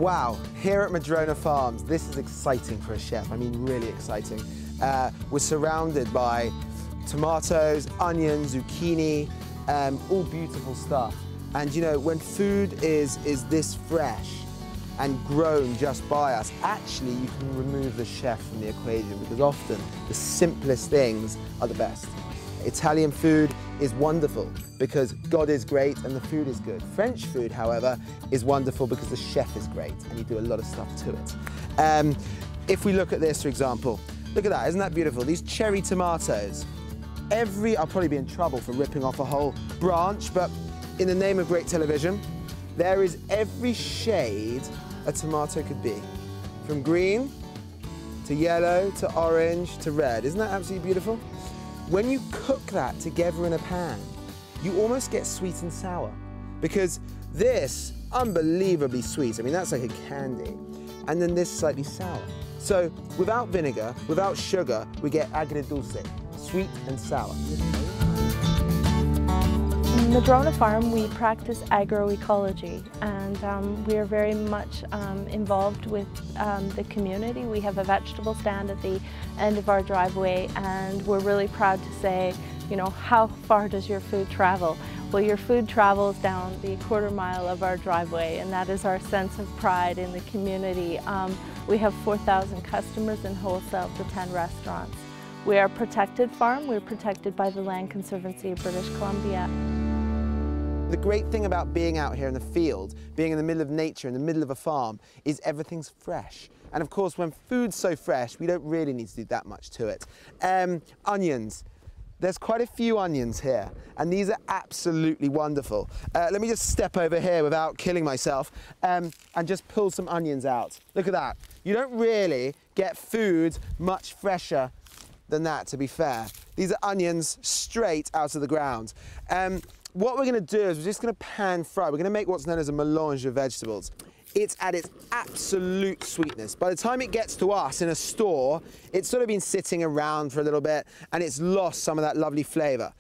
Wow, here at Madrona Farms, this is exciting for a chef. I mean, really exciting. We're surrounded by tomatoes, onions, zucchini, all beautiful stuff. And you know, when food is this fresh and grown just by us, actually you can remove the chef from the equation, because often the simplest things are the best. Italian food is wonderful because God is great and the food is good. French food, however, is wonderful because the chef is great and you do a lot of stuff to it. If we look at this, for example, look at that, isn't that beautiful? These cherry tomatoes. I'll probably be in trouble for ripping off a whole branch, but in the name of great television, there is every shade a tomato could be. From green to yellow to orange to red. Isn't that absolutely beautiful? When you cook that together in a pan, you almost get sweet and sour, because this, unbelievably sweet, I mean that's like a candy, and then this slightly sour. So without vinegar, without sugar, we get agridulce, sweet and sour. In Madrona Farm, we practice agroecology, and we are very much involved with the community. We have a vegetable stand at the end of our driveway, and we're really proud to say, you know, how far does your food travel? Well, your food travels down the quarter mile of our driveway, and that is our sense of pride in the community. We have 4,000 customers in wholesale to 10 restaurants. We are a protected farm. We're protected by the Land Conservancy of British Columbia. The great thing about being out here in the field, being in the middle of nature, in the middle of a farm, is everything's fresh. And of course, when food's so fresh, we don't really need to do that much to it. Onions. There's quite a few onions here, and these are absolutely wonderful. Let me just step over here without killing myself and just pull some onions out. Look at that. You don't really get food much fresher than that, to be fair. These are onions straight out of the ground. What we're going to do is we're just going to pan fry. We're going to make what's known as a mélange of vegetables. It's at its absolute sweetness. By the time it gets to us in a store, it's sort of been sitting around for a little bit and it's lost some of that lovely flavour.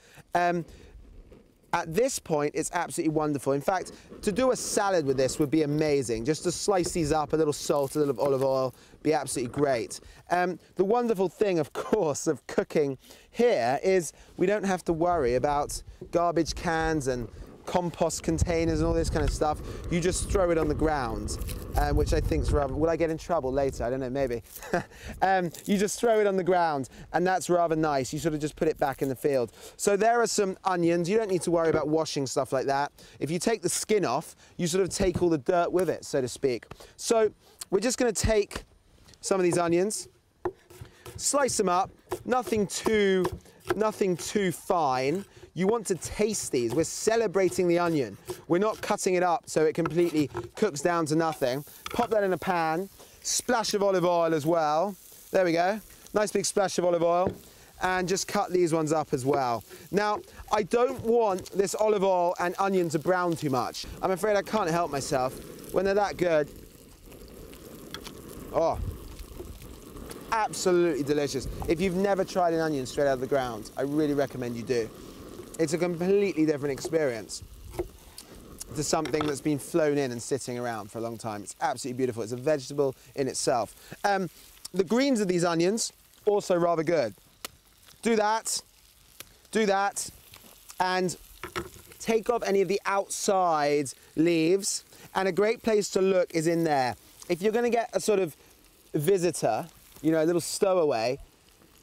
At this point, it's absolutely wonderful. In fact, to do a salad with this would be amazing. Just to slice these up, a little salt, a little olive oil, be absolutely great. The wonderful thing, of course, of cooking here is we don't have to worry about garbage cans and compost containers and all this kind of stuff. You just throw it on the ground, which I think is rather, will I get in trouble later? I don't know, maybe. You just throw it on the ground, and that's rather nice. You sort of just put it back in the field. So there are some onions. You don't need to worry about washing stuff like that. If you take the skin off, you sort of take all the dirt with it, so to speak. So we're just going to take some of these onions, slice them up, nothing too fine. You want to taste these. We're celebrating the onion. We're not cutting it up so it completely cooks down to nothing. Pop that in a pan, splash of olive oil as well. There we go. Nice big splash of olive oil. And just cut these ones up as well. Now, I don't want this olive oil and onion to brown too much. I'm afraid I can't help myself. When they're that good, oh, absolutely delicious. If you've never tried an onion straight out of the ground, I really recommend you do. It's a completely different experience to something that's been flown in and sitting around for a long time. It's absolutely beautiful. It's a vegetable in itself. The greens of these onions, also rather good. Do that, and take off any of the outside leaves. And a great place to look is in there. If you're going to get a sort of visitor, you know, a little stowaway,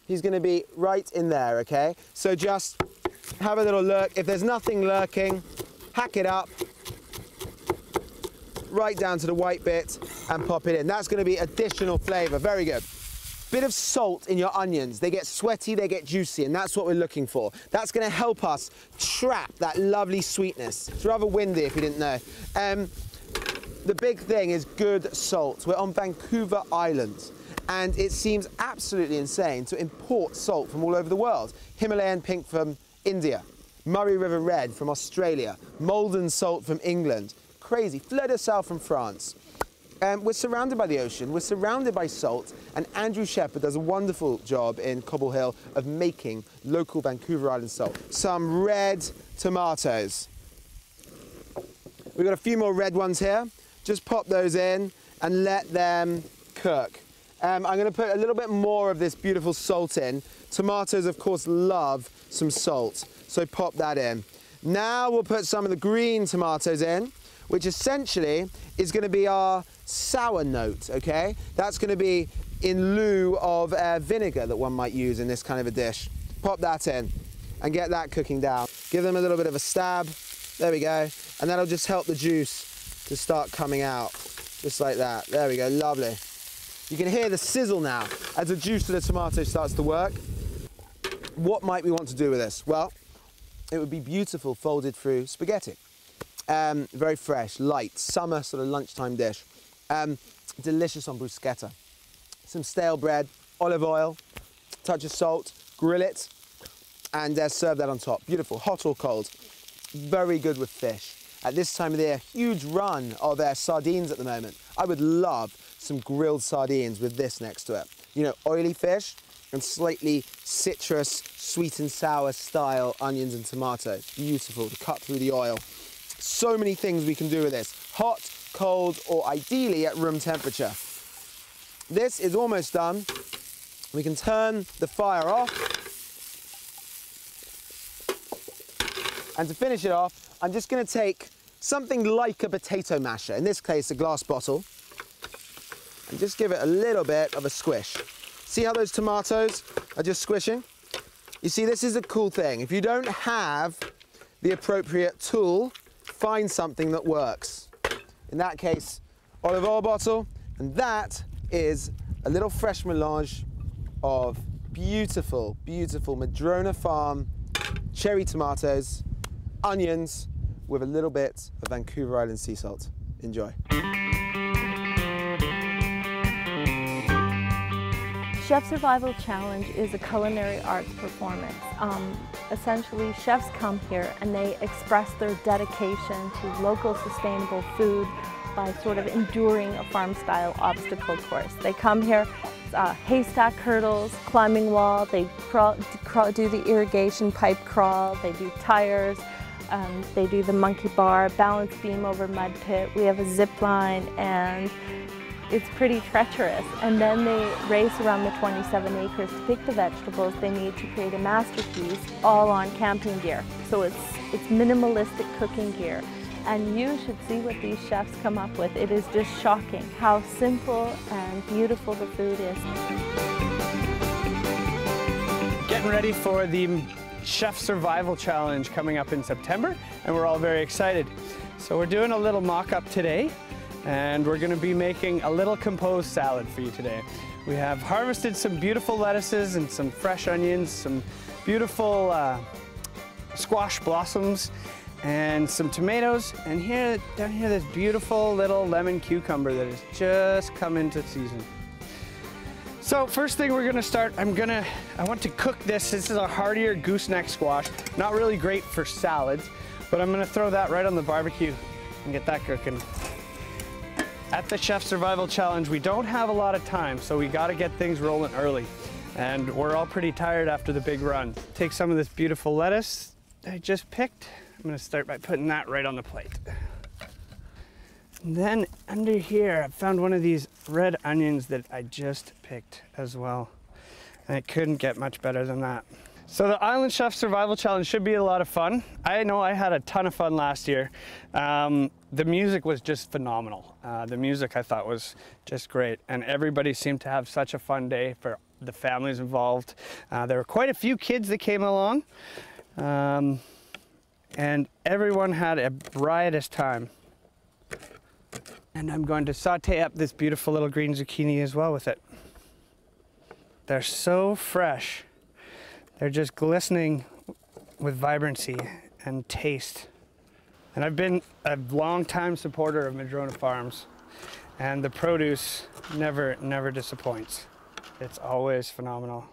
he's going to be right in there, okay? So just have a little look. If there's nothing lurking, hack it up right down to the white bit and pop it in. That's going to be additional flavour. Very good. Bit of salt in your onions. They get sweaty, they get juicy, and that's what we're looking for. That's going to help us trap that lovely sweetness. It's rather windy if you didn't know. The big thing is good salt. We're on Vancouver Island, and it seems absolutely insane to import salt from all over the world. Himalayan pink from India, Murray River red from Australia, Malden salt from England, crazy, fleur de sel from France. We're surrounded by the ocean, we're surrounded by salt, and Andrew Shepherd does a wonderful job in Cobble Hill of making local Vancouver Island salt. Some red tomatoes. We've got a few more red ones here. Just pop those in. and let them cook. I'm going to put a little bit more of this beautiful salt in. Tomatoes, of course, love some salt, so pop that in. Now we'll put some of the green tomatoes in, which essentially is going to be our sour note, okay? That's going to be in lieu of vinegar that one might use in this kind of a dish. Pop that in and get that cooking down. Give them a little bit of a stab. There we go. And that'll just help the juice to start coming out, just like that. There we go, lovely. You can hear the sizzle now as the juice of the tomato starts to work. What might we want to do with this? Well, it would be beautiful folded through spaghetti. Very fresh, light, summer sort of lunchtime dish. Delicious on bruschetta. Some stale bread, olive oil, touch of salt, grill it, and serve that on top. Beautiful, hot or cold. Very good with fish. At this time of the year, huge run of sardines at the moment. I would love some grilled sardines with this next to it. You know, oily fish and slightly citrus, sweet and sour style onions and tomatoes. Beautiful to cut through the oil. So many things we can do with this. Hot, cold, or ideally at room temperature. This is almost done. We can turn the fire off. And to finish it off, I'm just going to take something like a potato masher, in this case a glass bottle, and just give it a little bit of a squish. See how those tomatoes are just squishing? You see, this is a cool thing. If you don't have the appropriate tool, find something that works. In that case, olive oil bottle, and that is a little fresh melange of beautiful, beautiful Madrona Farm cherry tomatoes, onions, with a little bit of Vancouver Island sea salt. Enjoy. Chef Survival Challenge is a culinary arts performance. Essentially, chefs come here and they express their dedication to local sustainable food by sort of enduring a farm-style obstacle course. They come here, haystack hurdles, climbing wall, they do the irrigation pipe crawl, they do tires, they do the monkey bar, balance beam over mud pit, we have a zip line, and it's pretty treacherous. And then they race around the 27 acres to pick the vegetables they need to create a masterpiece, all on camping gear. So it's minimalistic cooking gear. And you should see what these chefs come up with. It is just shocking how simple and beautiful the food is. Getting ready for the Chef Survival Challenge coming up in September, and we're all very excited. So we're doing a little mock-up today, and we're going to be making a little composed salad for you today. We have harvested some beautiful lettuces and some fresh onions, some beautiful squash blossoms, and some tomatoes, and down here this beautiful little lemon cucumber that has just come into season. So first thing we're gonna start, I want to cook this. This is a heartier gooseneck squash. Not really great for salads, but I'm gonna throw that right on the barbecue and get that cooking. At the Chef Survival Challenge, we don't have a lot of time, so we gotta get things rolling early. And we're all pretty tired after the big run. Take some of this beautiful lettuce I just picked. I'm gonna start by putting that right on the plate. And then under here, I found one of these red onions that I just picked as well. And it couldn't get much better than that. So the Island Chef Survival Challenge should be a lot of fun. I know I had a ton of fun last year. The music was just phenomenal. The music I thought was just great. And everybody seemed to have such a fun day for the families involved. There were quite a few kids that came along. And everyone had a riotous time. And I'm going to saute up this beautiful little green zucchini as well with it. They're so fresh. They're just glistening with vibrancy and taste. And I've been a long-time supporter of Madrona Farms, and the produce never disappoints. It's always phenomenal.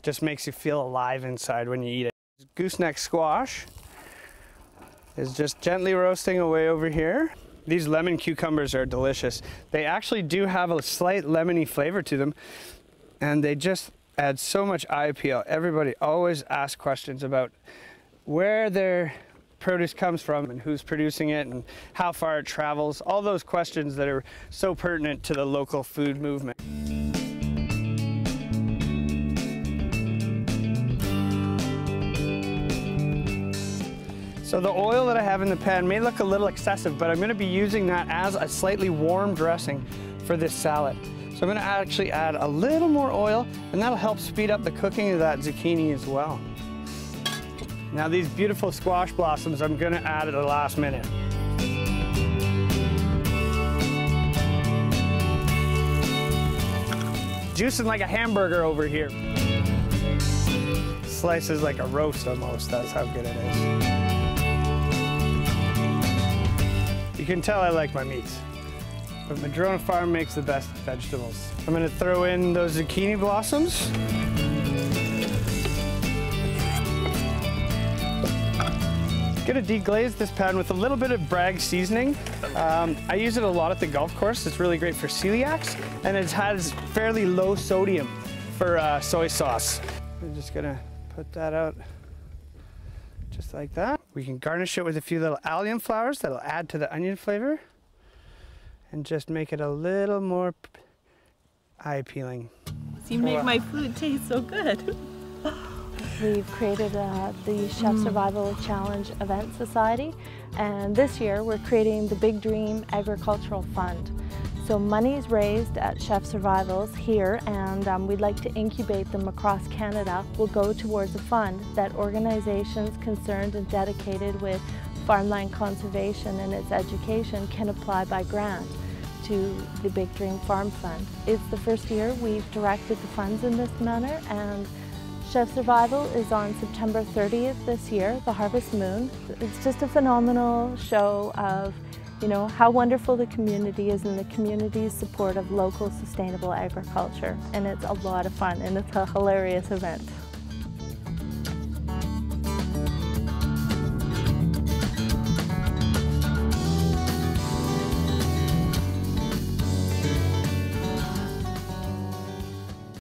Just makes you feel alive inside when you eat it. Gooseneck squash is just gently roasting away over here. These lemon cucumbers are delicious. They actually do have a slight lemony flavor to them, and they just add so much eye appeal. Everybody always asks questions about where they're produce comes from and who's producing it and how far it travels, all those questions that are so pertinent to the local food movement. So the oil that I have in the pan may look a little excessive, but I'm going to be using that as a slightly warm dressing for this salad. So I'm going to actually add a little more oil, and that'll help speed up the cooking of that zucchini as well. Now these beautiful squash blossoms I'm going to add at the last minute. Juicing like a hamburger over here. Slices like a roast almost, that's how good it is. You can tell I like my meats, but Madrona Farm makes the best vegetables. I'm going to throw in those zucchini blossoms. Going to deglaze this pan with a little bit of Bragg seasoning. I use it a lot at the golf course. It's really great for celiacs, and it has fairly low sodium for soy sauce. I'm just going to put that out just like that. We can garnish it with a few little allium flowers that'll add to the onion flavor and just make it a little more eye-appealing. You make my food taste so good. We've created the Chef Survival Challenge Event Society, and this year we're creating the Big Dream Agricultural Fund. So money's raised at Chef Survivals here, and we'd like to incubate them across Canada, will go towards a fund that organizations concerned and dedicated with farmland conservation and its education can apply by grant to the Big Dream Farm Fund. It's the first year we've directed the funds in this manner, and Chef Survival is on September 30th this year, the Harvest Moon. It's just a phenomenal show of, you know, how wonderful the community is and the community's support of local sustainable agriculture. And it's a lot of fun, and it's a hilarious event.